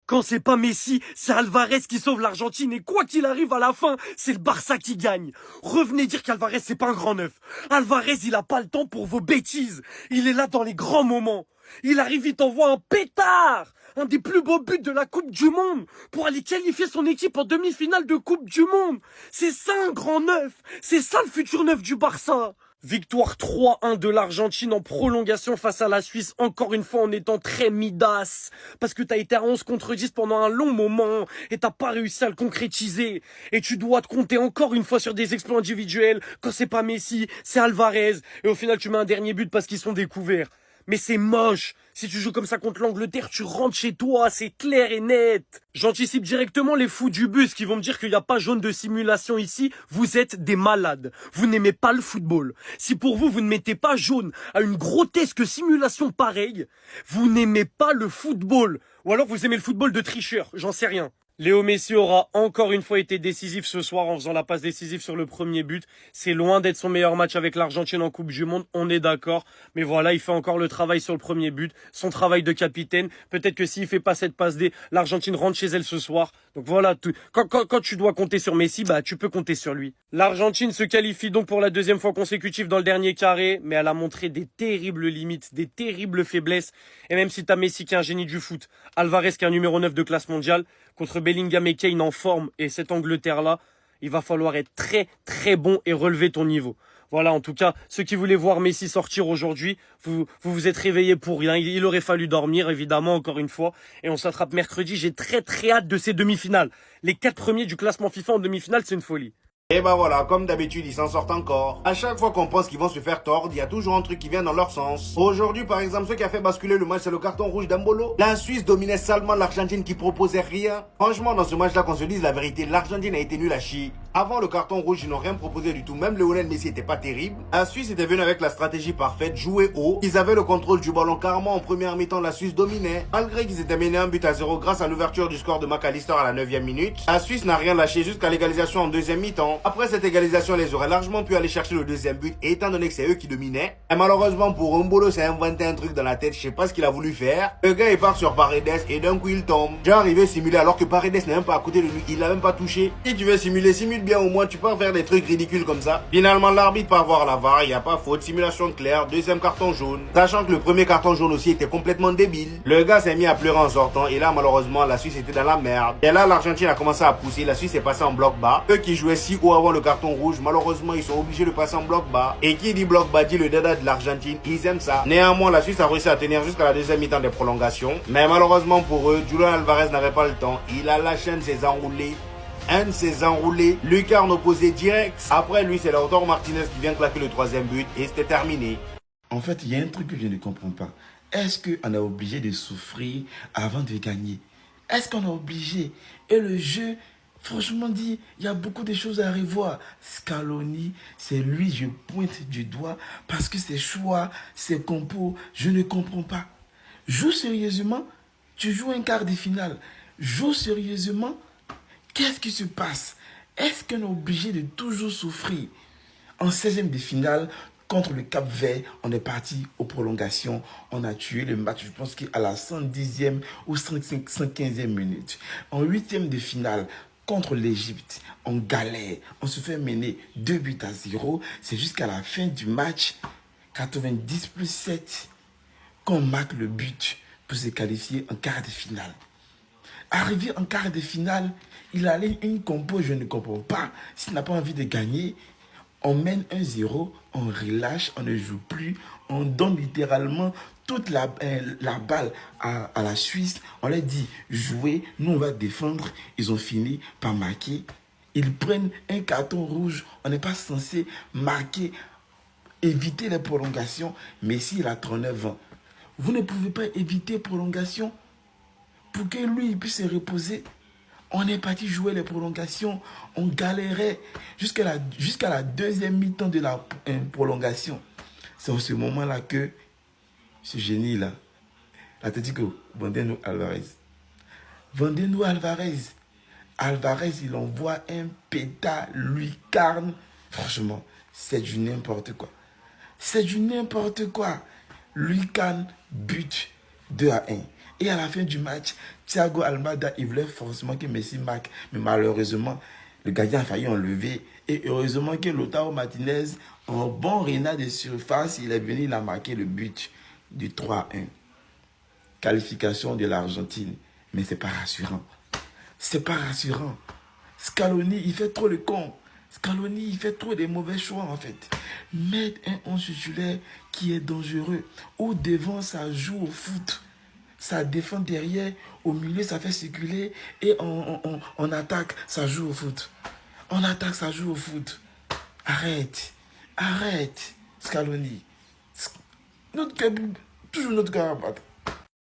Quand c'est pas Messi, c'est Alvarez qui sauve l'Argentine et quoi qu'il arrive à la fin, c'est le Barça qui gagne. Revenez dire qu'Alvarez c'est pas un grand neuf. Alvarez il a pas le temps pour vos bêtises. Il est là dans les grands moments. Il arrive, il t'envoie un pétard, un des plus beaux buts de la Coupe du Monde, pour aller qualifier son équipe en demi-finale de Coupe du Monde. C'est ça un grand neuf, c'est ça le futur neuf du Barça. Victoire 3-1 de l'Argentine en prolongation face à la Suisse, encore une fois en étant très midas. Parce que t'as été à 11 contre 10 pendant un long moment et t'as pas réussi à le concrétiser. Et tu dois te compter encore une fois sur des exploits individuels. Quand c'est pas Messi, c'est Alvarez. Et au final, tu mets un dernier but parce qu'ils sont découverts. Mais c'est moche. Si tu joues comme ça contre l'Angleterre, tu rentres chez toi, c'est clair et net. J'anticipe directement les fous du bus qui vont me dire qu'il n'y a pas jaune de simulation ici. Vous êtes des malades. Vous n'aimez pas le football. Si pour vous, vous ne mettez pas jaune à une grotesque simulation pareille, vous n'aimez pas le football. Ou alors vous aimez le football de tricheur, j'en sais rien. Léo Messi aura encore une fois été décisif ce soir en faisant la passe décisive sur le premier but. C'est loin d'être son meilleur match avec l'Argentine en Coupe du Monde, on est d'accord. Mais voilà, il fait encore le travail sur le premier but, son travail de capitaine. Peut-être que s'il fait pas cette passe D, l'Argentine rentre chez elle ce soir. Donc voilà, quand tu dois compter sur Messi, bah tu peux compter sur lui. L'Argentine se qualifie donc pour la deuxième fois consécutive dans le dernier carré, mais elle a montré des terribles limites, des terribles faiblesses. Et même si t'as Messi qui est un génie du foot, Alvarez qui est un numéro 9 de classe mondiale, contre Bellingham et Kane en forme et cette Angleterre-là, il va falloir être très très bon et relever ton niveau. Voilà, en tout cas, ceux qui voulaient voir Messi sortir aujourd'hui, vous êtes réveillés pour rien. Il aurait fallu dormir, évidemment, encore une fois. Et on s'attrape mercredi. J'ai très très hâte de ces demi-finales. Les 4 premiers du classement FIFA en demi-finale, c'est une folie. Et bah voilà, comme d'habitude, ils s'en sortent encore. À chaque fois qu'on pense qu'ils vont se faire tordre, il y a toujours un truc qui vient dans leur sens. Aujourd'hui, par exemple, ce qui a fait basculer le match, c'est le carton rouge d'Embolo. La Suisse dominait salement l'Argentine qui proposait rien. Franchement, dans ce match-là, qu'on se dise la vérité, l'Argentine a été nulle à chier. Avant le carton rouge, ils n'ont rien proposé du tout. Même Lionel Messi était pas terrible. La Suisse était venue avec la stratégie parfaite, jouer haut. Ils avaient le contrôle du ballon carrément en première mi-temps. La Suisse dominait. Malgré qu'ils étaient menés 1-0 grâce à l'ouverture du score de McAllister à la 9e minute. La Suisse n'a rien lâché jusqu'à l'égalisation en deuxième mi-temps. Après cette égalisation, les auraient largement pu aller chercher le deuxième but. Et étant donné que c'est eux qui dominaient. Et malheureusement pour Mbolo, s'est inventé un truc dans la tête. Je sais pas ce qu'il a voulu faire. Le gars il part sur Paredes et d'un coup il tombe. J'ai arrivé simuler alors que Paredes n'est même pas à côté de lui. Il l'a même pas touché. Si tu veux simuler, simule bien au moins. Tu peux faire des trucs ridicules comme ça. Finalement l'arbitre part voir la VAR. Il n'y a pas faute. Simulation claire. Deuxième carton jaune. Sachant que le premier carton jaune aussi était complètement débile. Le gars s'est mis à pleurer en sortant. Et là malheureusement la Suisse était dans la merde. Et là l'Argentine a commencé à pousser. La Suisse est passée en bloc bas. Eux qui jouaient si haut avant le carton rouge, malheureusement ils sont obligés de passer en bloc bas. Et qui dit bloc bas dit le dada de l'Argentine. Ils aiment ça. Néanmoins la Suisse a réussi à tenir jusqu'à la deuxième mi-temps des prolongations. Mais malheureusement pour eux, Julian Alvarez n'avait pas le temps. Il a lâché un de ses enroulés. Un de ses enroulés, lucarne opposé direct. Après lui, c'est Lautaro Martinez qui vient claquer le troisième but et c'était terminé. En fait, il y a un truc que je ne comprends pas. Est-ce qu'on est obligé de souffrir avant de gagner? Est-ce qu'on est obligé? Et le jeu, franchement dit, il y a beaucoup de choses à revoir. Scaloni, c'est lui, je pointe du doigt parce que ses choix, ses compos, je ne comprends pas. Joue sérieusement, tu joues un quart de finale. Joue sérieusement. Qu'est-ce qui se passe? Est-ce qu'on est obligé de toujours souffrir? En 16e de finale, contre le Cap-Vert, on est parti aux prolongations. On a tué le match, je pense qu'à la 110e ou 115e minute. En 8e de finale, contre l'Égypte, on galère. On se fait mener 2-0. C'est jusqu'à la fin du match, 90+7, qu'on marque le but pour se qualifier en quart de finale. Arrivé en quart de finale, il a une compo, je ne comprends pas. S'il n'a pas envie de gagner, on mène 1-0, on relâche, on ne joue plus, on donne littéralement toute la balle à la Suisse. On leur dit, jouez, nous on va défendre. Ils ont fini par marquer. Ils prennent un carton rouge. On n'est pas censé marquer, éviter les prolongations. Messi, il a 39 ans. Vous ne pouvez pas éviter prolongation pour que lui il puisse se reposer. On est parti jouer les prolongations. On galérait jusqu'à la deuxième mi-temps de la prolongation. C'est en ce moment-là que ce génie-là, l'Atlético, vendez-nous Alvarez. Vendez-nous Alvarez. Alvarez, il envoie un pétard, lucarne. Franchement, c'est du n'importe quoi. C'est du n'importe quoi. Lucarne, but 2-1. Et à la fin du match, Thiago Almada, il voulait forcément que Messi marque. Mais malheureusement, le gardien a failli enlever. Et heureusement que Lautaro Martinez, en bon renard de surface, il est venu, il a marqué le but du 3-1. Qualification de l'Argentine. Mais c'est pas rassurant. C'est pas rassurant. Scaloni, il fait trop le con. Scaloni, il fait trop des mauvais choix en fait. Mettre un 11 titulaire qui est dangereux. Au devant, ça joue au foot. Ça défend derrière. Au milieu, ça fait circuler. Et en attaque, ça joue au foot. En attaque, ça joue au foot. Arrête. Arrête. Scaloni. Notre cœur, toujours notre cœur à battre.